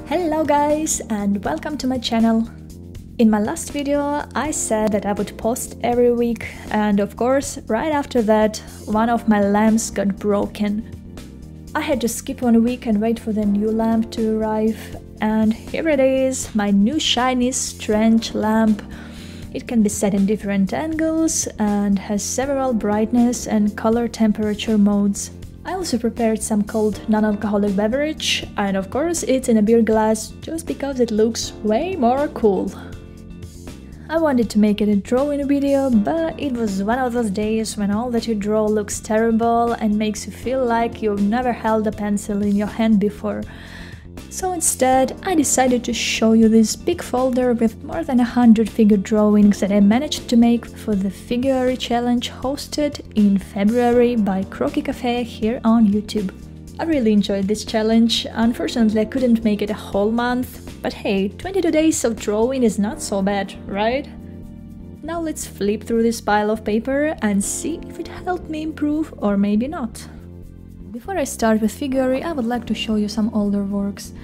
Hello guys and welcome to my channel. In my last video I said that I would post every week, and of course right after that one of my lamps got broken. I had to skip 1 week and wait for the new lamp to arrive, and here it is, my new shiny strange lamp. It can be set in different angles and has several brightness and color temperature modes. I also prepared some cold non-alcoholic beverage, and of course it's in a beer glass just because it looks way more cool. I wanted to make it a drawing video, but it was one of those days when all that you draw looks terrible and makes you feel like you've never held a pencil in your hand before. So instead, I decided to show you this big folder with more than 100 figure drawings that I managed to make for the Figuary challenge hosted in February by Croquis Cafe here on YouTube. I really enjoyed this challenge. Unfortunately, I couldn't make it a whole month, but hey, 22 days of drawing is not so bad, right? Now let's flip through this pile of paper and see if it helped me improve or maybe not. Before I start with Figuary, I would like to show you some older works.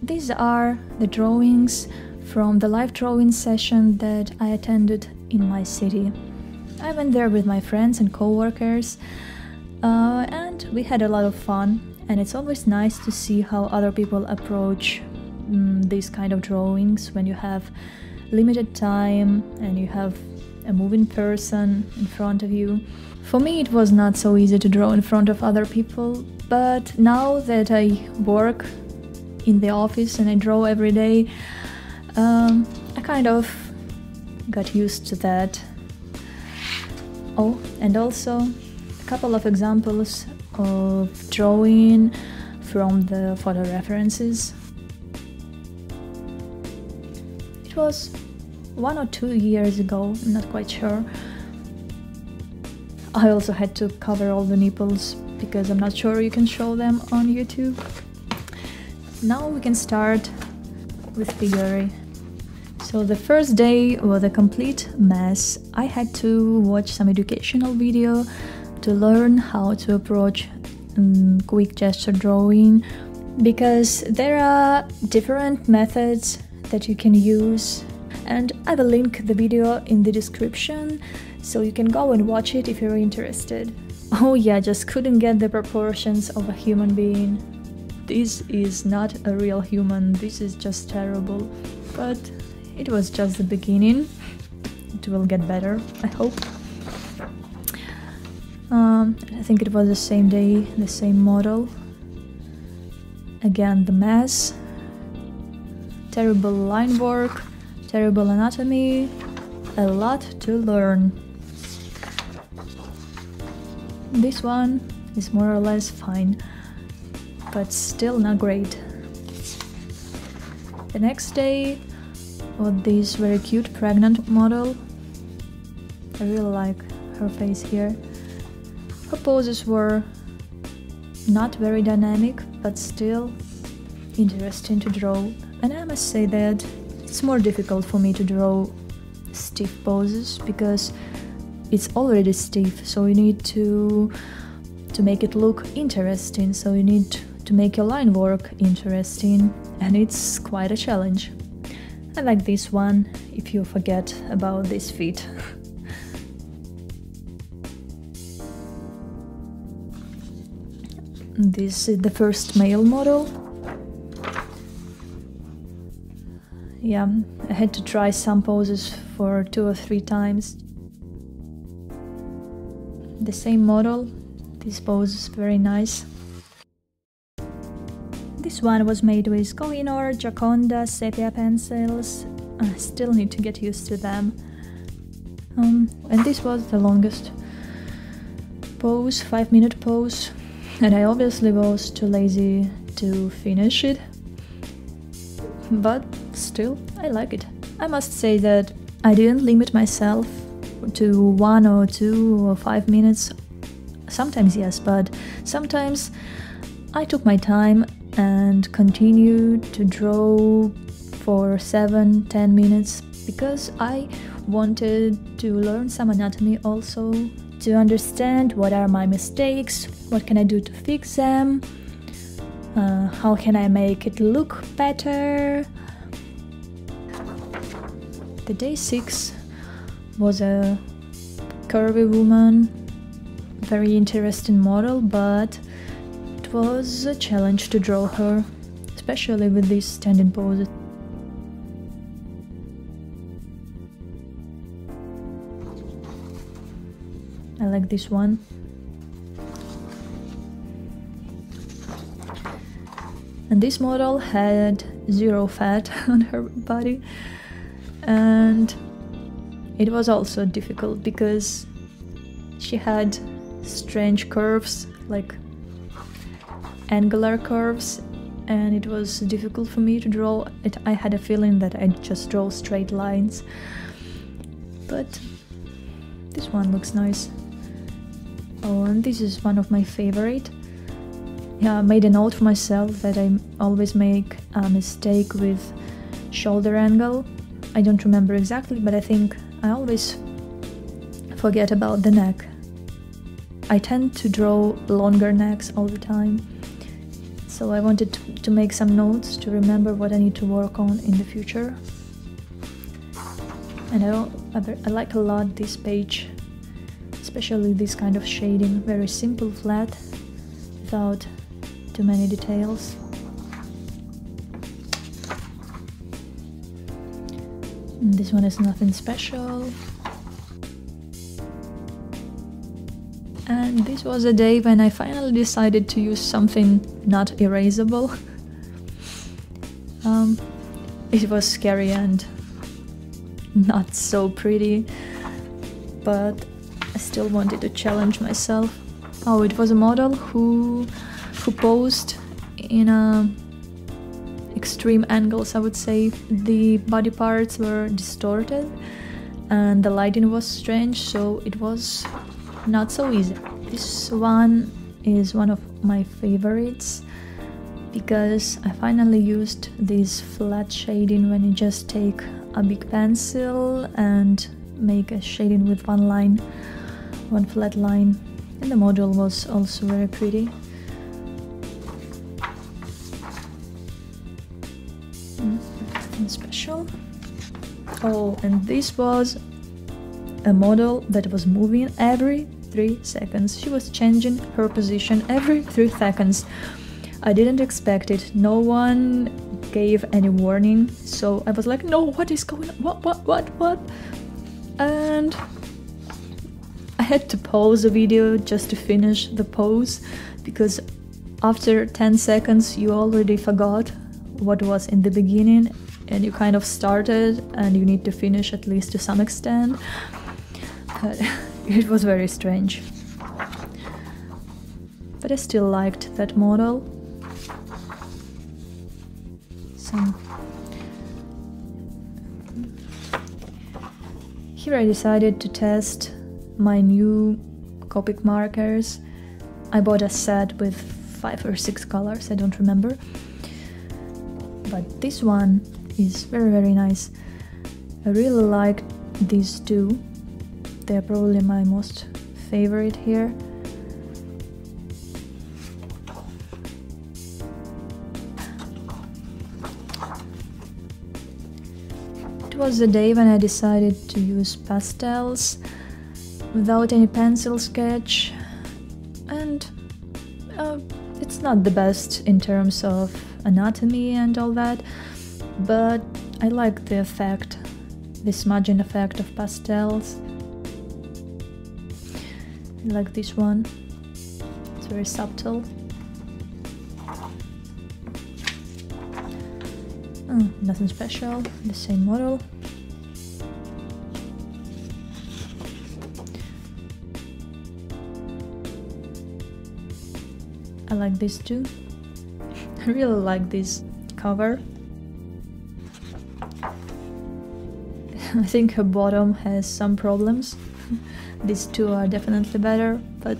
These are the drawings from the live drawing session that I attended in my city. I went there with my friends and co-workers, and we had a lot of fun, and it's always nice to see how other people approach these kind of drawings when you have limited time and you have a moving person in front of you. For me it was not so easy to draw in front of other people, but now that I work in the office and I draw every day, I kind of got used to that. Oh, and also a couple of examples of drawing from the photo references. It was 1 or 2 years ago, I'm not quite sure. I also had to cover all the nipples because I'm not sure you can show them on YouTube. Now we can start with Figuary. So the first day was a complete mess. I had to watch some educational video to learn how to approach quick gesture drawing, because there are different methods that you can use, and I will link the video in the description so you can go and watch it if you're interested. Oh yeah, just couldn't get the proportions of a human being. This is not a real human, this is just terrible. But it was just the beginning. It will get better, I hope. I think it was the same day, the same model. Again, the mess. Terrible line work, terrible anatomy, a lot to learn. This one is more or less fine, but still not great. The next day was this very cute pregnant model. I really like her face here. Her poses were not very dynamic, but still interesting to draw. And I must say that it's more difficult for me to draw stiff poses because it's already stiff, so you need to make it look interesting, so you need to make your line work interesting, and it's quite a challenge. I like this one, if you forget about this feet. This is the first male model. Yeah, I had to try some poses for 2 or 3 times. The same model, this pose is very nice. This one was made with Kohinoor, Gioconda, sepia pencils. I still need to get used to them. And this was the longest pose, 5-minute pose, and I obviously was too lazy to finish it. But still, I like it. I must say that I didn't limit myself to 1 or 2 or 5 minutes. Sometimes yes, but sometimes I took my time and continued to draw for 7-10 minutes because I wanted to learn some anatomy also, to understand what are my mistakes, what can I do to fix them, How can I make it look better? The day 6 was a curvy woman, very interesting model, but it was a challenge to draw her, especially with these standing poses. I like this one. And this model had 0 fat on her body, and it was also difficult because she had strange curves, like angular curves, and it was difficult for me to draw it. I had a feeling that I just draw straight lines, but this one looks nice. Oh, and this is one of my favorite. Yeah, I made a note for myself that I always make a mistake with shoulder angle. I don't remember exactly, but I think I always forget about the neck. I tend to draw longer necks all the time, so I wanted to make some notes to remember what I need to work on in the future. And I like a lot this page, especially this kind of shading, very simple, flat, without too many details. And this one is nothing special. And this was a day when I finally decided to use something not erasable. It was scary and not so pretty, but I still wanted to challenge myself. Oh, it was a model who posed in extreme angles, I would say. The body parts were distorted and the lighting was strange, so it was not so easy. This one is one of my favorites because I finally used this flat shading when you just take a big pencil and make a shading with one line, one flat line. And the model was also very pretty. Nothing special. Oh, and this was a model that was moving every 3 seconds. She was changing her position every 3 seconds. I didn't expect it. No one gave any warning, so I was like, no, what is going on? What? And I had to pause the video just to finish the pose, because after 10 seconds you already forgot what was in the beginning and you kind of started and you need to finish at least to some extent. But it was very strange. But I still liked that model. So here I decided to test my new Copic markers. I bought a set with 5 or 6 colors, I don't remember. But this one is very nice. I really like these two. They're probably my most favorite here. It was the day when I decided to use pastels without any pencil sketch, and it's not the best in terms of anatomy and all that, but I like the effect, the smudging effect of pastels. I like this one, it's very subtle. Oh, nothing special, the same model. I like this too. I really like this cover. I think her bottom has some problems. These two are definitely better, but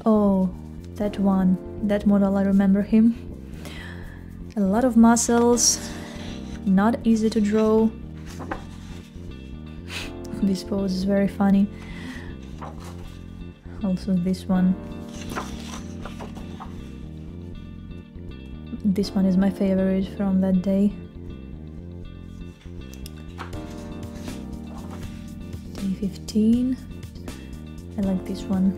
oh, that one, that model, I remember him. A lot of muscles, not easy to draw. This pose is very funny. Also this one. this one is my favorite from that day. Day 15. I like this one.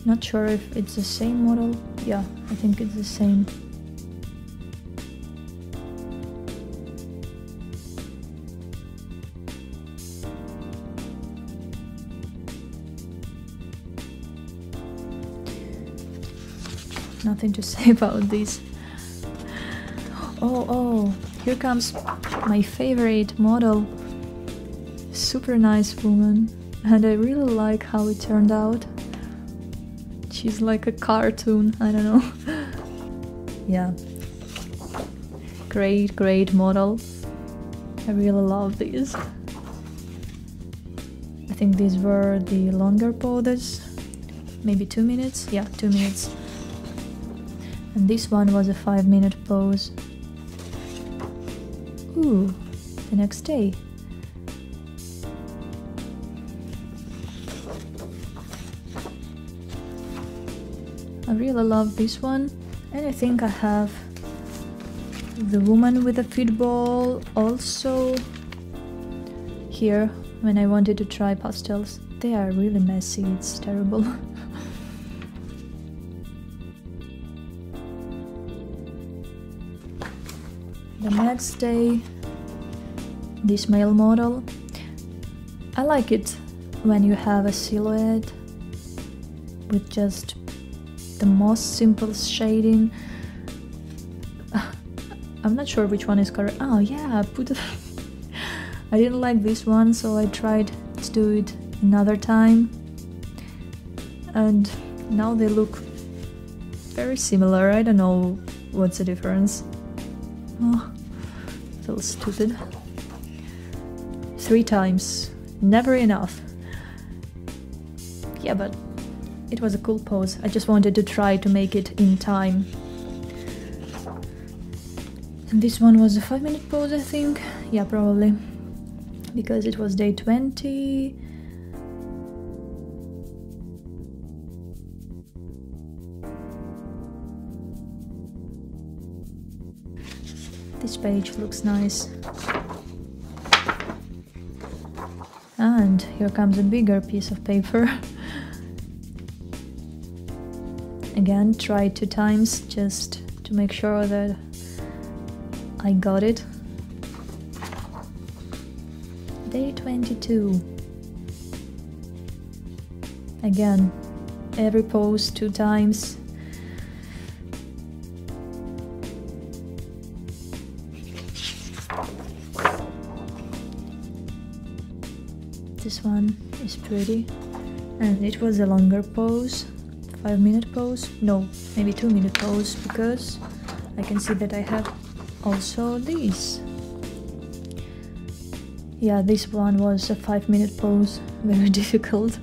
Not sure if it's the same model. Yeah, I think it's the same. Nothing to say about this. Oh, here comes my favorite model. Super nice woman, and I really like how it turned out. She's like a cartoon, I don't know. Yeah. Great model. I really love these. I think these were the longer poses. Maybe 2 minutes? Yeah, 2 minutes. And this one was a 5-minute pose. Ooh, the next day. I really love this one, and I think I have the woman with the football also here when I wanted to try pastels. They are really messy, it's terrible. The next day, this male model. I like it when you have a silhouette with just the most simple shading. I'm not sure which one is correct. Oh yeah, I didn't like this one, so I tried to do it another time, and now they look very similar. I don't know what's the difference. Oh, feels stupid. 3 times, never enough. Yeah, but it was a cool pose. I just wanted to try to make it in time. And this one was a 5-minute pose, I think. Yeah, probably. Because it was day 20. This page looks nice. And here comes a bigger piece of paper. Again, try 2 times just to make sure that I got it. Day 22. Again, every pose 2 times. This one is pretty, and it was a longer pose. 5-minute pose? No, maybe 2-minute pose, because I can see that I have also these. Yeah, this one was a 5-minute pose, very difficult,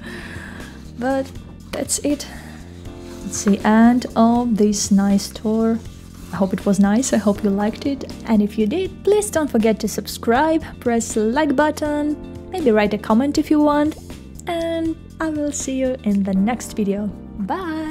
but that's it. It's the end of this nice tour. I hope it was nice, I hope you liked it, and if you did, please don't forget to subscribe, press the like button, maybe write a comment if you want, and I will see you in the next video. Bye!